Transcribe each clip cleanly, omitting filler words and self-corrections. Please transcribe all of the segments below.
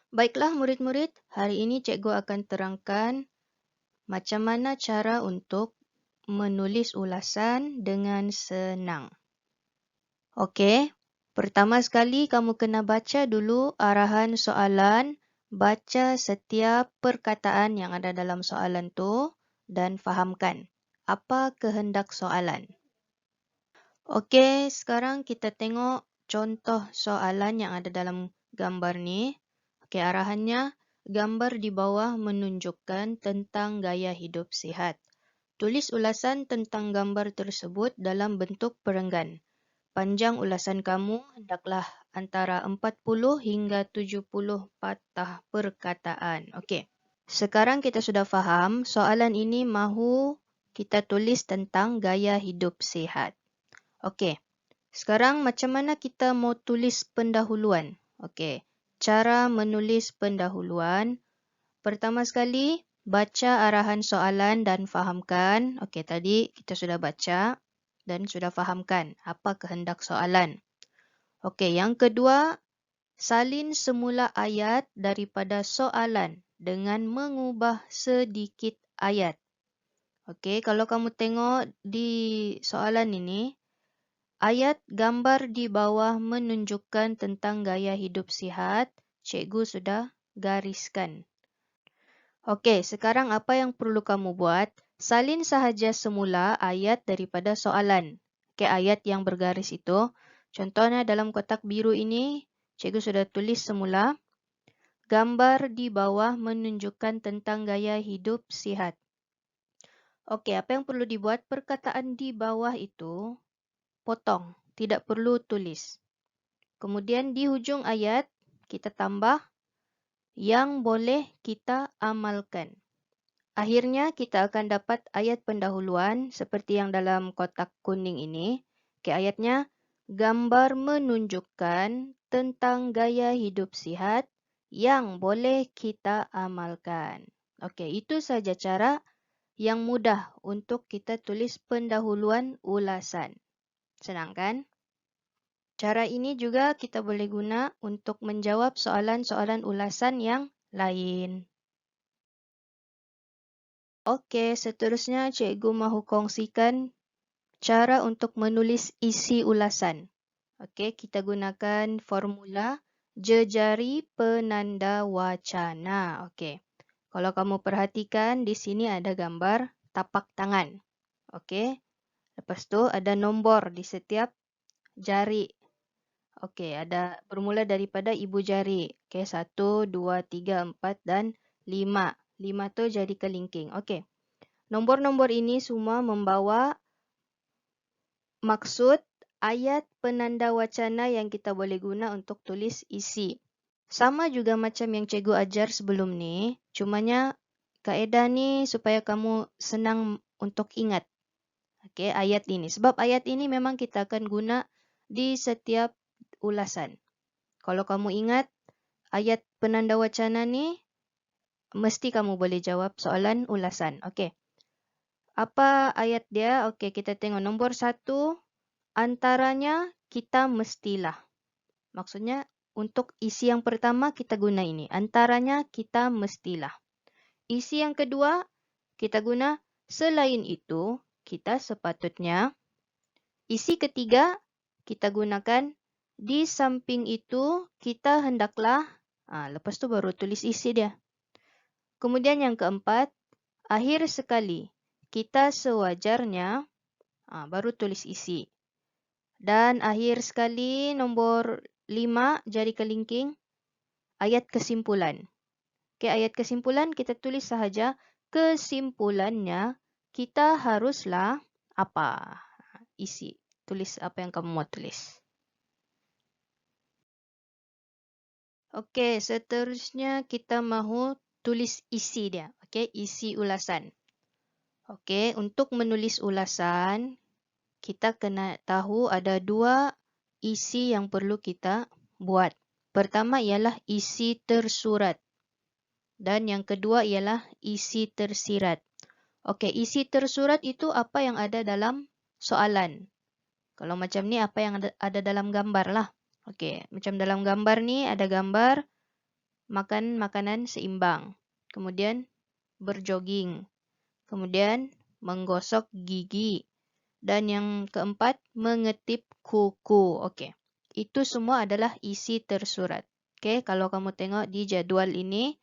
Baiklah murid-murid, hari ini cikgu akan terangkan macam mana cara untuk menulis ulasan dengan senang. Okey, pertama sekali kamu kena baca dulu arahan soalan, baca setiap perkataan yang ada dalam soalan tu dan fahamkan apa kehendak soalan. Okey, sekarang kita tengok contoh soalan yang ada dalam gambar ni. Okey, arahannya, gambar di bawah menunjukkan tentang gaya hidup sihat. Tulis ulasan tentang gambar tersebut dalam bentuk perenggan. Panjang ulasan kamu hendaklah antara 40 hingga 70 patah perkataan. Okey. Sekarang kita sudah faham soalan ini mahu kita tulis tentang gaya hidup sihat. Okey. Sekarang macam mana kita mau tulis pendahuluan? Okey. Cara menulis pendahuluan. Pertama sekali, baca arahan soalan dan fahamkan. Okey, tadi kita sudah baca dan sudah fahamkan apa kehendak soalan. Okey, yang kedua, salin semula ayat daripada soalan dengan mengubah sedikit ayat. Okey, kalau kamu tengok di soalan ini, ayat gambar di bawah menunjukkan tentang gaya hidup sihat, cikgu sudah gariskan. Okey, sekarang apa yang perlu kamu buat? Salin sahaja semula ayat daripada soalan. Okey, ayat yang bergaris itu. Contohnya dalam kotak biru ini, cikgu sudah tulis semula. Gambar di bawah menunjukkan tentang gaya hidup sihat. Okey, apa yang perlu dibuat? Perkataan di bawah itu, potong. Tidak perlu tulis. Kemudian di hujung ayat, kita tambah yang boleh kita amalkan. Akhirnya kita akan dapat ayat pendahuluan seperti yang dalam kotak kuning ini. Okay, ayatnya, gambar menunjukkan tentang gaya hidup sihat yang boleh kita amalkan. Okey, itu saja cara yang mudah untuk kita tulis pendahuluan ulasan. Senang kan? Cara ini juga kita boleh guna untuk menjawab soalan-soalan ulasan yang lain. Okey, seterusnya cikgu mahu kongsikan cara untuk menulis isi ulasan. Okey, kita gunakan formula jejari penanda wacana. Okey. Kalau kamu perhatikan di sini ada gambar tapak tangan. Okey. Lepas tu ada nombor di setiap jari. Okey, ada bermula daripada ibu jari. Okey, 1, 2, 3, 4 dan 5. 5 tu jadi kelingking. Okey. Nombor-nombor ini semua membawa maksud ayat penanda wacana yang kita boleh guna untuk tulis isi. Sama juga macam yang cikgu ajar sebelum ni, cumanya kaedah ni supaya kamu senang untuk ingat. Okey, ayat ini. Sebab ayat ini memang kita akan guna di setiap ulasan. Kalau kamu ingat ayat penanda wacana ni, mesti kamu boleh jawab soalan ulasan. Okey. Apa ayat dia? Okey, kita tengok nombor 1. Antaranya kita mestilah. Maksudnya untuk isi yang pertama kita guna ini. Antaranya kita mestilah. Isi yang kedua kita guna selain itu kita sepatutnya. Isi ketiga kita gunakan di samping itu kita hendaklah. Lepas tu baru tulis isi dia. Kemudian yang keempat, akhir sekali kita sewajarnya, baru tulis isi. Dan akhir sekali nombor 5 jari kelingking, ayat kesimpulan. Okay, ayat kesimpulan kita tulis sahaja kesimpulannya kita haruslah apa? Isi. Tulis apa yang kamu mau tulis. Okey, seterusnya kita mahu tulis isi dia. Okey, isi ulasan. Okey, untuk menulis ulasan, kita kena tahu ada 2 isi yang perlu kita buat. Pertama ialah isi tersurat. Dan yang kedua ialah isi tersirat. Okey, isi tersurat itu apa yang ada dalam soalan. Kalau macam ni, apa yang ada dalam gambar lah. Okey, macam dalam gambar ni ada gambar makan makanan seimbang. Kemudian berjoging. Kemudian menggosok gigi. Dan yang keempat, mengetip kuku. Okey. Itu semua adalah isi tersurat. Okey, kalau kamu tengok di jadual ini,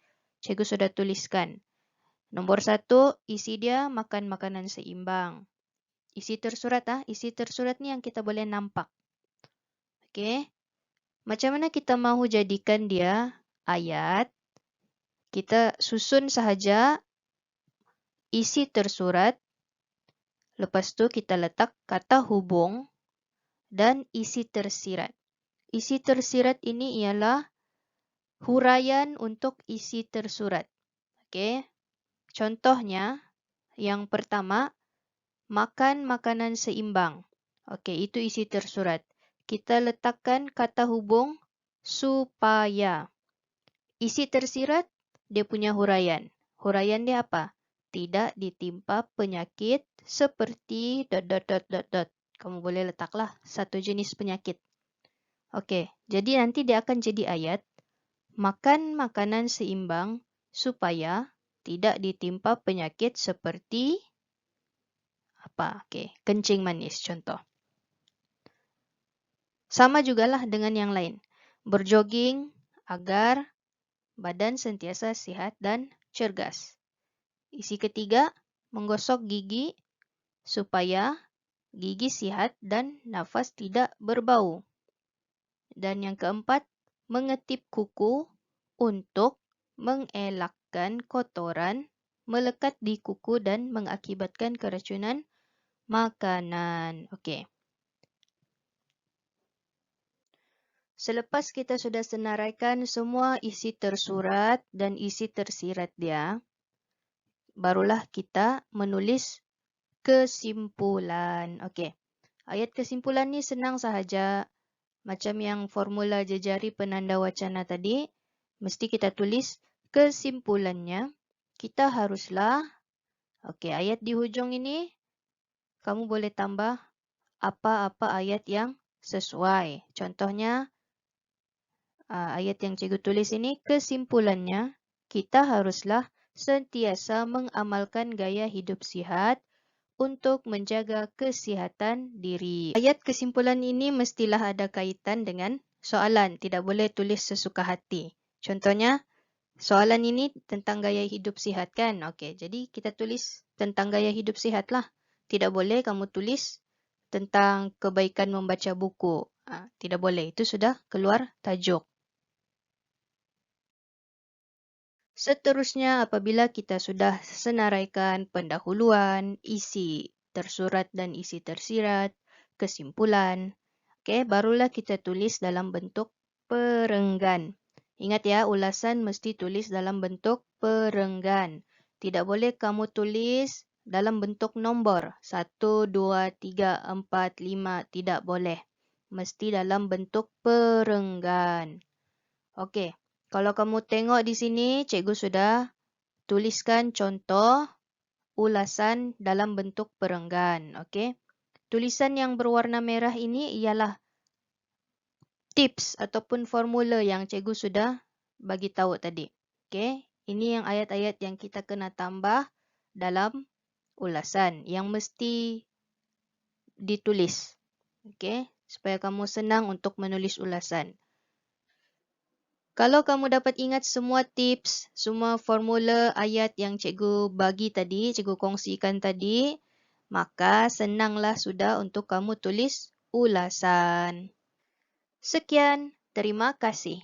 cikgu sudah tuliskan. Nombor 1, isi dia makan makanan seimbang. Isi tersurat isi tersurat ni yang kita boleh nampak. Okey. Macam mana kita mahu jadikan dia ayat? Kita susun sahaja isi tersurat. Lepas tu kita letak kata hubung dan isi tersirat. Isi tersirat ini ialah huraian untuk isi tersurat. Okey. Contohnya, yang pertama, makan makanan seimbang. Okey, itu isi tersurat. Kita letakkan kata hubung supaya. Isi tersirat, dia punya huraian. Huraian dia apa? Tidak ditimpa penyakit seperti ... Kamu boleh letaklah satu jenis penyakit. Okey, jadi nanti dia akan jadi ayat. Makan makanan seimbang supaya tidak ditimpa penyakit seperti apa? Okey, kencing manis contoh. Sama jugalah dengan yang lain. Berjoging agar badan sentiasa sihat dan cergas. Isi ketiga, menggosok gigi supaya gigi sihat dan nafas tidak berbau. Dan yang keempat, mengetip kuku untuk mengelakkan kotoran melekat di kuku dan mengakibatkan keracunan makanan. Okey. Selepas kita sudah senaraikan semua isi tersurat dan isi tersirat dia, barulah kita menulis kesimpulan. Okey. Ayat kesimpulan ni senang sahaja. Macam yang formula jejari penanda wacana tadi, mesti kita tulis kesimpulannya. Kita haruslah, okey, ayat di hujung ini, kamu boleh tambah apa-apa ayat yang sesuai. Contohnya, ayat yang cikgu tulis ini, kesimpulannya, kita haruslah sentiasa mengamalkan gaya hidup sihat untuk menjaga kesihatan diri. Ayat kesimpulan ini mestilah ada kaitan dengan soalan. Tidak boleh tulis sesuka hati. Contohnya, soalan ini tentang gaya hidup sihat kan? Okey, jadi kita tulis tentang gaya hidup sihat lah. Tidak boleh kamu tulis tentang kebaikan membaca buku. Tidak boleh. Itu sudah keluar tajuk. Seterusnya, apabila kita sudah senaraikan pendahuluan, isi tersurat dan isi tersirat, kesimpulan, okey, barulah kita tulis dalam bentuk perenggan. Ingat ya, ulasan mesti tulis dalam bentuk perenggan. Tidak boleh kamu tulis dalam bentuk nombor. 1, 2, 3, 4, 5. Tidak boleh. Mesti dalam bentuk perenggan. Okey. Kalau kamu tengok di sini, cikgu sudah tuliskan contoh ulasan dalam bentuk perenggan. Okey. Tulisan yang berwarna merah ini ialah tips ataupun formula yang cikgu sudah bagi tahu tadi. Okey. Ini yang ayat-ayat yang kita kena tambah dalam ulasan yang mesti ditulis. Okey. Supaya kamu senang untuk menulis ulasan. Kalau kamu dapat ingat semua tips, semua formula ayat yang cikgu bagi tadi, cikgu kongsikan tadi, maka senanglah sudah untuk kamu tulis ulasan. Sekian, terima kasih.